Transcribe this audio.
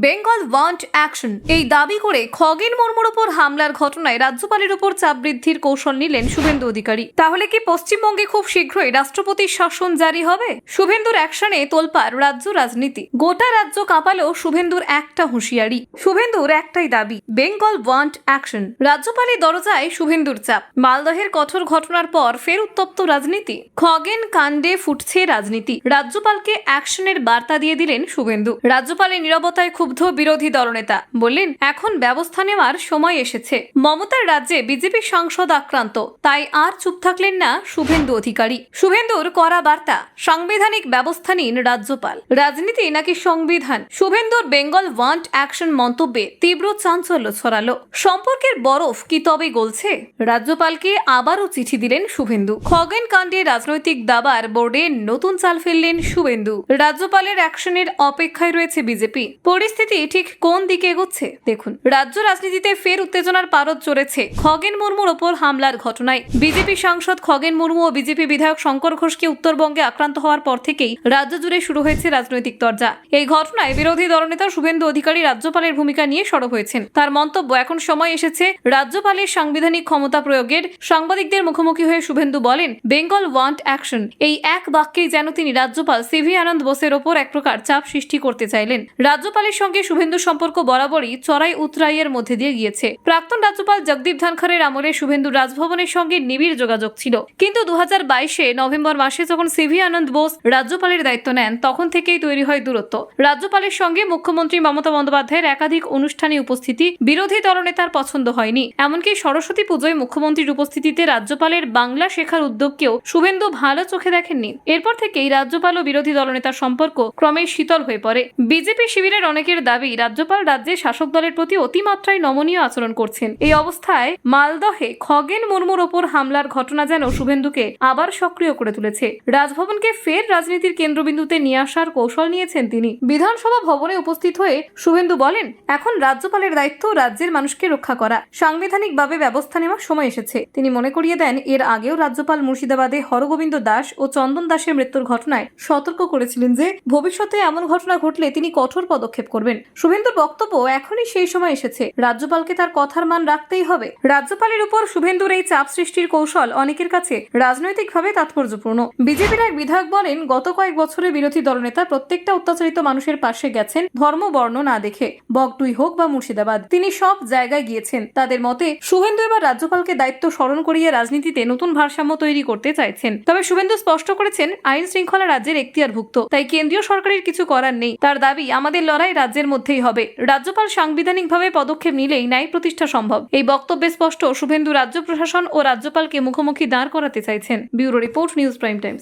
Bengal want action এই দাবি করে খগেন মুর্মুর উপর হামলার ঘটনায় রাজ্যপালের উপর চাপ বৃদ্ধির কৌশল নিলেন শুভেন্দু অধিকারী। তাহলে কি পশ্চিমবঙ্গে খুব শীঘ্রই রাষ্ট্রপতির শাসন জারি হবে? শুভেন্দুর অ্যাকশনে তোলপাড় রাজ্য রাজনীতি। গোটা রাজ্য কাঁপালো শুভেন্দুর একটা হুঁশিয়ারি। শুভেন্দুর একটাই দাবি, বেঙ্গল ওয়ান্ট অ্যাকশন। রাজ্যপালের দরজায় শুভেন্দুর চাপ। মালদহের কঠোর ঘটনার পর ফের উত্তপ্ত রাজনীতি। খগেন কাণ্ডে ফুটছে রাজনীতি। রাজ্যপালকে অ্যাকশনের বার্তা দিয়ে দিলেন শুভেন্দু। রাজ্যপালের নীরবতায় ক্ষুব্ধ বিরোধী দলনেতা বললেন, এখন ব্যবস্থা নেওয়ার সময় এসেছে। মমতার রাজ্যে বিজেপি সাংসদ আক্রান্ত, তাই আর চুপ থাকলেন না শুভেন্দু অধিকারী। শুভেন্দুর কড়া বার্তা, সাংবিধানিক ব্যবস্থা নিন রাজ্যপাল। রাজনীতি নাকি সংবিধান? শুভেন্দুর বেঙ্গল ওয়ান্ট অ্যাকশন মন্তব্যে তীব্র চাঞ্চল্য ছড়ালো। সম্পর্কের বরফ কি তবে গলছে? রাজ্যপালকে আবারও চিঠি দিলেন শুভেন্দু। খগেন কাণ্ডে রাজনৈতিক দাবার বোর্ডে নতুন চাল ফেললেন শুভেন্দু। রাজ্যপালের অ্যাকশনের অপেক্ষায় রয়েছে বিজেপি। পরিস্থিতি ঠিক কোন দিকে এগোচ্ছে দেখুন। রাজ্য রাজনীতিতে ফের উত্তেজনার পারদ চড়েছে খগেন মুর্মুর ওপর হামলার ঘটনায়। বিজেপি সাংসদ খগেন মুর্মু ও বিজেপি বিধায়ক শঙ্কর ঘোষকে উত্তরবঙ্গে আক্রান্ত হওয়ার পর থেকেই রাজ্য জুড়ে শুরু হয়েছে রাজনৈতিক তরজা। এই ঘটনায় বিরোধী দলনেতা শুভেন্দু অধিকারী রাজ্যপালের ভূমিকা নিয়ে সরব হয়েছেন। তার মন্তব্য, এখন সময় এসেছে রাজ্যপালের সাংবিধানিক ক্ষমতা প্রয়োগের। সাংবাদিকদের মুখোমুখি হয়ে শুভেন্দু বলেন, বেঙ্গল ওয়ান্ট অ্যাকশন। এই এক বাক্যেই যেন তিনি রাজ্যপাল সিভি আনন্দ বোসের ওপর এক প্রকার চাপ সৃষ্টি করতে চাইলেন। রাজ্যপালের সঙ্গে শুভেন্দুর সম্পর্ক বরাবরই চড়াই উতরাইয়ের মধ্যে দিয়ে গিয়েছে। প্রাক্তন রাজ্যপাল জগদীপ ধনখড়ের আমলে শুভেন্দুর রাজভবনের সঙ্গে নিবিড় যোগাযোগ ছিল। কিন্তু 2022 নভেম্বর মাসে যখন সিভি আনন্দ বোস রাজ্যপালের দায়িত্ব নেন, তখন থেকেই তৈরি হয় দূরত্ব। রাজ্যপালের সঙ্গে মুখ্যমন্ত্রী মমতা বন্দ্যোপাধ্যায়ের একাধিক অনুষ্ঠানে উপস্থিতি বিরোধী দলনেতার পছন্দ হয়নি। এমনকি সরস্বতী পুজোয় মুখ্যমন্ত্রীর উপস্থিতিতে রাজ্যপালের বাংলা শেখার উদ্যোগকেও শুভেন্দু ভালো চোখে দেখেননি। এরপর থেকেই রাজ্যপাল ও বিরোধী দলনেতার সম্পর্ক ক্রমেই শীতল হয়ে পড়ে। বিজেপি শিবিরের অনেকের দাবি, রাজ্যপাল রাজ্যের শাসক দলের প্রতি অতিমাত্রায় নমনীয় আচরণ করছেন। এই অবস্থায় মালদহে খগেন মুর্মুর ওপর হামলার ঘটনা যেন শুভেন্দুকে আবার সক্রিয় করে তুলেছে। রাজভবনকে ফের রাজনীতির কেন্দ্রবিন্দুতে নিয়ে আসার কৌশল নিয়েছেন তিনি। বিধানসভা ভবনে উপস্থিত হয়ে শুভেন্দু বলেন, এখন রাজ্যপালের দায়িত্ব রাজ্যের মানুষকে রক্ষা করা। সাংবিধানিকভাবে ব্যবস্থা নেওয়ার সময় এসেছে। তিনি মনে করিয়ে দেন, এর আগেও রাজ্যপাল মুর্শিদাবাদে হরগোবিন্দ দাস ও চন্দন দাসের মৃত্যুর ঘটনায় সতর্ক করেছিলেন যে ভবিষ্যতে এমন ঘটনা ঘটলে তিনি কঠোর পদক্ষেপ করবেন। শুভেন্দুর বক্তব্য, এখনই সেই সময় এসেছে। রাজ্যপালকে তার কথার মান রাখতেই হবে। রাজ্যপালের উপর শুভেন্দুর এই চাপ সৃষ্টির কৌশল অনেকের কাছে রাজনৈতিকভাবে তাৎপর্যপূর্ণ। বিজেপির এক বিধায়ক বলেন, গত কয়েক বছরে বিরোধী দলনেতা প্রত্যেকটা অত্যাচারিত মানুষের পাশে গেছেন ধর্ম বর্ণ না দেখে। বগটুই হোক বা মুর্শিদাবাদ, তিনি সব জায়গায় গিয়েছেন। তাদের মতে শুভেন্দু এবার রাজ্যপালকে দায়িত্ব স্মরণ করিয়ে রাজনীতিতে নতুন ভারসাম্য তৈরি করতে চাইছেন। তবে শুভেন্দু স্পষ্ট করেছেন, আইন শৃঙ্খলা রাজ্যের এখতিয়ারভুক্ত, তাই কেন্দ্রীয় সরকারের কিছু করার নেই। তার দাবি, আমাদের লড়াই রাজ্যের মধ্যেই হবে। রাজ্যপাল সাংবিধানিকভাবে পদক্ষেপ নিলেই ন্যায় প্রতিষ্ঠা সম্ভব। এই বক্তব্যে স্পষ্ট, শুভেন্দু রাজ্য প্রশাসন ও রাজ্যপালকে মুখোমুখি দাঁড় করাতে চাইছেন। Bureau report, news prime Times.